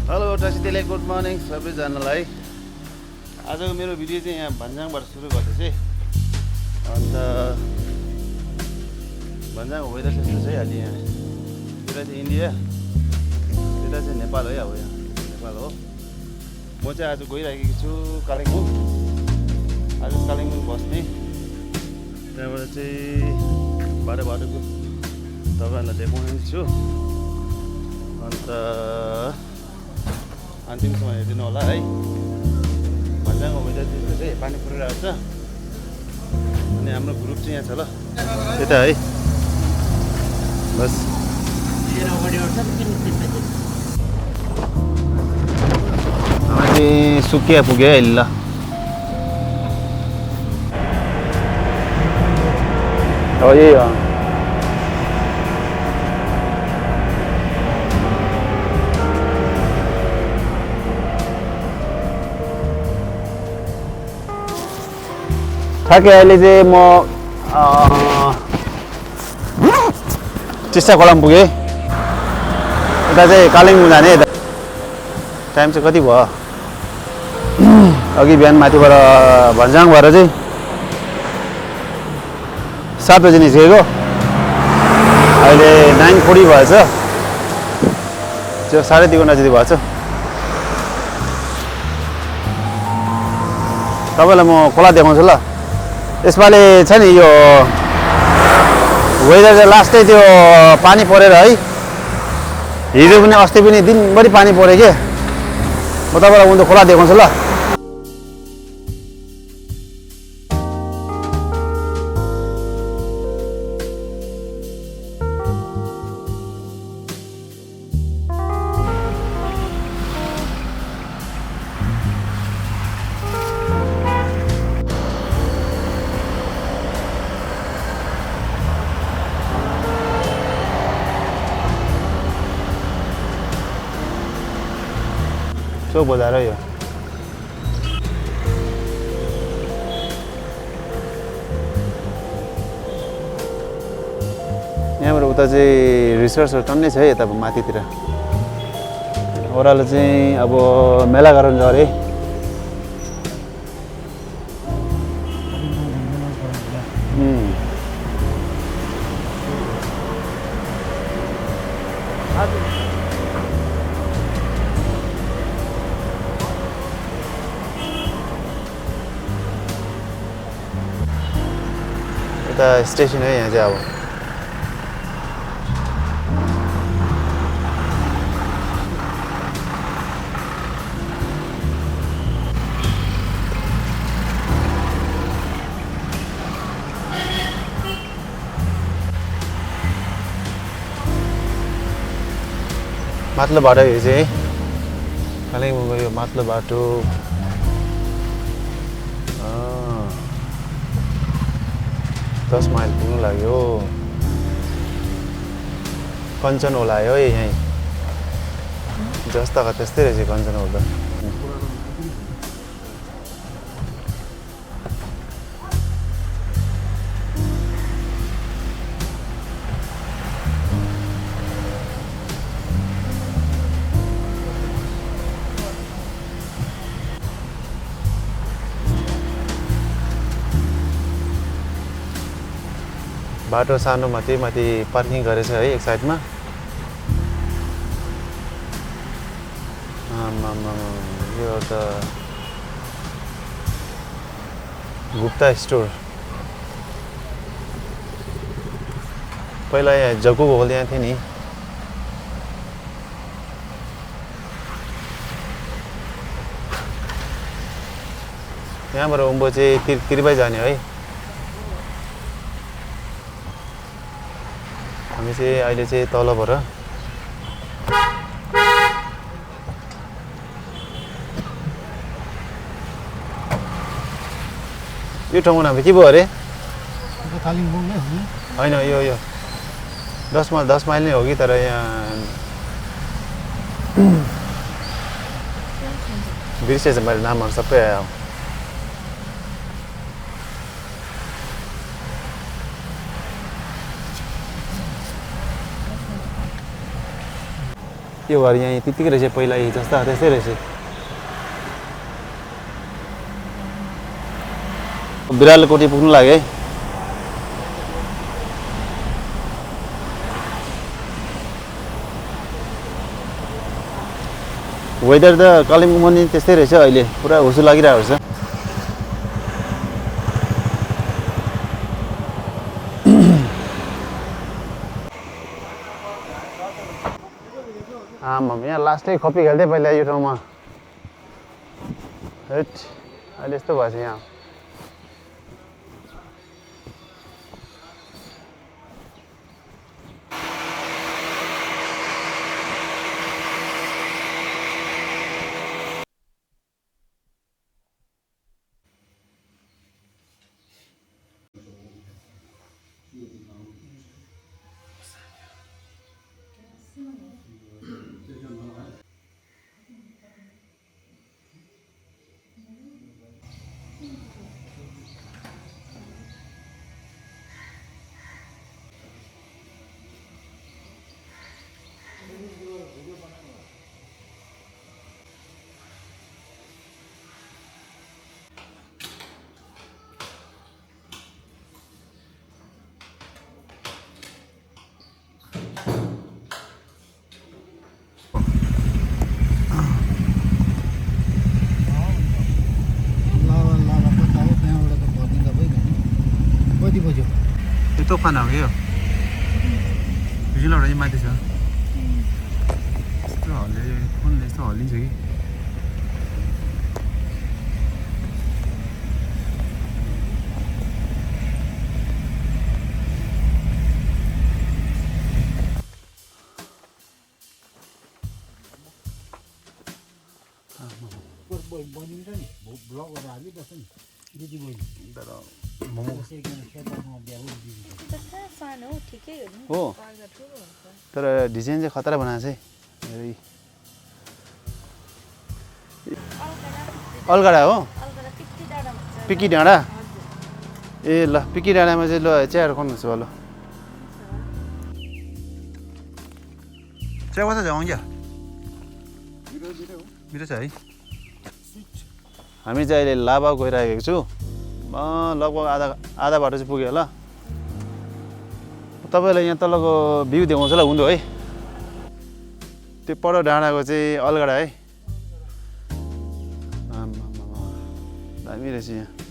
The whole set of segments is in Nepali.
हेलो टासीले गुड मर्निङ सबैजनालाई। आजको मेरो भिडियो चाहिँ यहाँ भन्ज्याङबाट सुरु गर्दैछ है। अन्त भन्ज्याङको वेदर त्यस्तो छ है अहिले। यहाँ यता चाहिँ इन्डिया, यता चाहिँ नेपाल है। अब यहाँ नेपाल हो। म चाहिँ आज गइरहेको छु कालिम्पोङ। आज कालिम्पोङ बस्ने, त्यहाँबाट चाहिँ बाटोको तपाईँहरूलाई देखाउने छु। अन्त अन्तिमसम्म हेरिदिनु होला है। भन्ज्याङको वेदर त्यस्तो चाहिँ पानी परिरहेको छ। अनि हाम्रो ग्रुप चाहिँ यहाँ छ ल, यता है। बस हामी सुकिया पुग्यो है ल। हो यही हो। ठ्याक्कै अहिले चाहिँ म टिस्टा खोलामा पुगेँ। यता चाहिँ कालिम्पोङ जाने। टाइम चाहिँ कति भयो? अघि बिहान माथिबाट भन्ज्याङ भएर चाहिँ 7 बजी निस्केको। अहिले 9:40 भएछ। त्यो 3:30 नजिक भएछ। तपाईँलाई म खोला देखाउँछु ल। यसपालि छ नि यो वेदर चाहिँ लास्टै त्यो पानी परेर है। हिजो पनि अस्ति पनि दिनभरि पानी पऱ्यो के। म तपाईँलाई उनीहरू खोला देखाउँछु ल। चोक बजार हो यो। यहाँबाट उता चाहिँ रिसर्चहरू टन्नै छ है। यता माथितिर ओह्रालो चाहिँ अब मेला गराउनु छ अरे। यता स्टेसन है यहाँ चाहिँ। अब माथिल्लो बाटो यो चाहिँ कालिम्पोङको यो माथिल्लो बाटो। 10 माइल पुग्नु लाग्यो। कञ्चन होला है यहीँ। जस्ताको त्यस्तै रहेछ कञ्चन होला। बाटो सानो माथि पार्किङ गरेछ है एक साइडमा। यो त गुप्ता स्टोर। पहिला यहाँ जग्गु भोगल यहाँ थियो नि। यहाँबाट उँभो चाहिँ तिरपाई जाने है। हामी चाहिँ अहिले चाहिँ तलबाट यो ठाउँको नाम के भयो अरे? कालिम्पोङ नै हो नि? होइन यो 10 माइल नै हो कि, तर यहाँ बिर्सेछ मैले नामहरू सबै आयो। यो घर यहाँ त्यतिकै रहेछ पहिला यही जस्ता त्यस्तै रहेछ बिरालोकोटी पुग्नु लाग्यो है वेदर त कालिम्पोङमा नि त्यस्तै रहेछ अहिले पुरा हुसु लागिरहेको रहेछ आमाम यहाँ लास्टै खप्पी खेल्थेँ पहिला यो ठाउँमा हेट अहिले यस्तो भएछ यहाँ यो तोफान हो यो भिजुलबाट चाहिँ माथि छ यस्तो हल्ले कुनले यस्तो हल्लिन्छ कि हो तर डिजाइन चाहिँ खतरा बनाएको छ है अलगढा हो पिकी डाँडा ए ल पिकी डाँडामा चाहिँ ल चियाहरू खानुहुन्छ ल चिया कता जाउँ क्या मिठो छ है हामी चाहिँ अहिले लाभा गइरहेको छु लगभग आधा बाटो चाहिँ पुग्यो होला तपाईँलाई यहाँ तलको भ्यू देखाउँछ ल हुँदो है त्यो पर डाँडाको चाहिँ अलगढा है दामी रहेछ यहाँ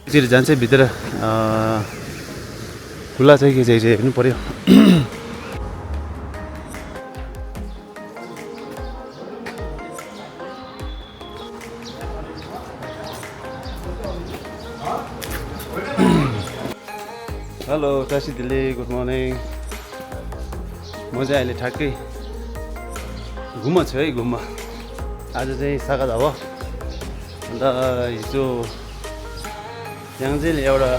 एकचोटि जान्छ भित्र खुल्ला छ कि चाहिँ हेर्नु पर्यो हेलो टासी दिदी गुड मर्निङ म चाहिँ अहिले ठ्याक्कै घुममा छु है घुममा आज चाहिँ सागा धावा अन्त हिजो याङजेले एउटा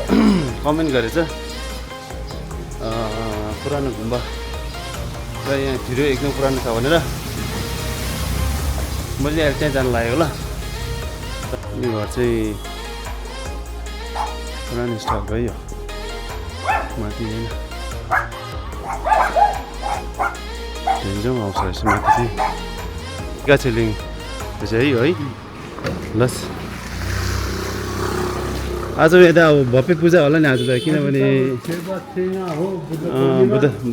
कमेन्ट गरेछ पुरानो गुम्बा र यहाँ भिडियो एकदम पुरानो छ भनेर मैले अहिले त्यहाँ जानु लागेको ल यो घर चाहिँ पुरानो स्टक है यो माथि होइन ढेन्जौँ आउँछ रहेछ माथि चाहिँ गाछेलिङ चाहिँ है लस आज यता अब भव्य पूजा होला नि आज त किनभने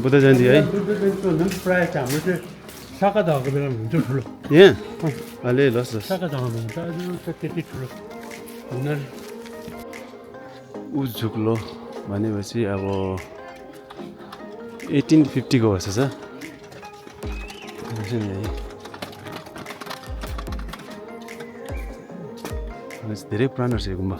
बुद्ध जयन्ती है प्रायः चाहिँ हाम्रो चाहिँ साका धाएको बेलामा हुन्छ ठुलो यहाँ अलि लस लस साका धाउनु हुन्छ त्यति ठुलो हुँदैन उझुक्लो भनेपछि अब 1850 को वर्ष छ धेरै पुरानो छ यो गुम्बा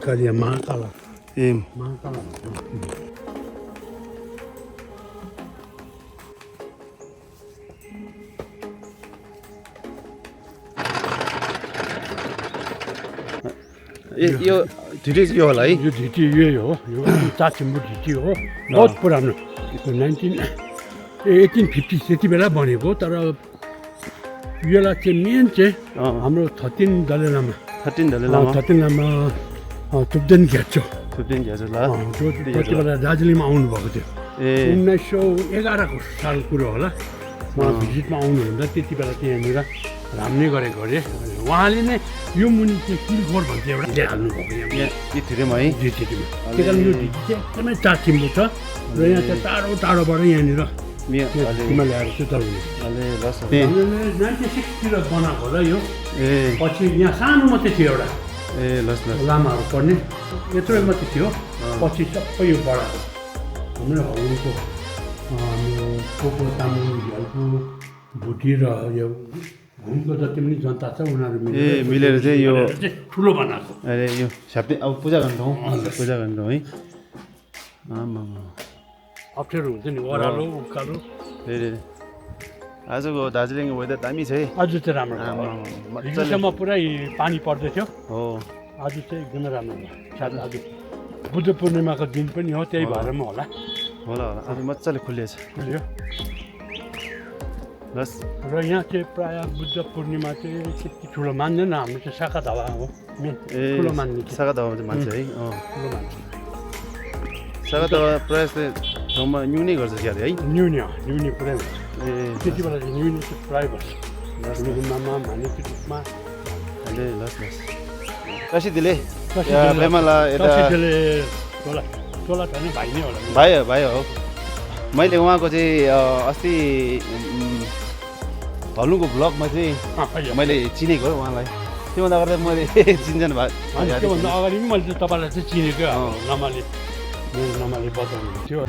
Kalian mahal lah. Mahal lah. यो ढिटी यो होला है यो ढिटी यही हो यो चाचिम्बु ढिटी हो बहुत पुरानो 1850 त्यति बेला बनेको तर यसलाई चाहिँ मेन चाहिँ हाम्रो 13 दलाई लामा 13 लामा तुप्देन घ्याचो ल त्यति बेला दार्जिलिङमा आउनुभएको थियो 1911 को साल कुरो होला उहाँ भिजिटमा आउनुहुँदा त्यति बेला त्यहाँनिर राम्रै गरेको अरे उहाँले नै यो मुनि चाहिँ किलखोर भन्छ एउटा हाल्नुभएको यहाँ टिटीमा है टिटीमा त्यही कारण यो ढिटी चाहिँ एकदमै चाचिम्बो छ र यहाँ चाहिँ टाढो टाढोबाट यहाँनिर हिमालयहरू चाहिँ चलाउने 96 तिर बनाएको होला यो पछि यहाँ सानो मात्रै थियो एउटा लामाहरू पढ्ने यत्रो मात्रै थियो पछि सबै यो बढाएको हाम्रो हलको हाम्रो पोको तामाङ झ्यालको भुटी र यो भूमिको जति पनि जनता छ उनीहरू मिलेर चाहिँ यो ठुलो बनाएको अरे यो छाप्ने अब पूजा गर्ने ठाउँ है अप्ठ्यारो हुन्छ नि ओह्रालो उकालो आजको दार्जिलिङको वेदर दामी छ है आज चाहिँ राम्रो हिजोसम्म पुरै पानी पर्दै थियो हो आज चाहिँ एकदमै राम्रो भयो सायद आज बुद्ध पूर्णिमाको दिन पनि हो त्यही भएर पनि होला आज मजाले खुलिएछ बस र यहाँ चाहिँ प्रायः बुद्ध पूर्णिमा चाहिँ त्यति ठुलो मान्दैन हाम्रो चाहिँ साका धावा हो ठुलो मान्ने साका धावा मान्छ है ठुलो मान्छ साका धावा प्रायः ठाउँमा न्युनै गर्छ क्यारे है न्युनी पुरै हुन्छ त्यति बेला चाहिँ न्युनी चाहिँ प्रायः गर्छ गुम्बामा भानेको रूपमा लस कसी दिले बेमाला यता तोला त नि भाइ नै होला भाइ हो मैले उहाँको चाहिँ अस्ति भलुङको ब्लगमा चाहिँ मैले चिनेको हो उहाँलाई त्योभन्दा गर्दा मैले चिन्जान भयो त्योभन्दा अगाडि पनि मैले चाहिँ तपाईँलाई चाहिँ चिनेको नमाले बताउनु थियो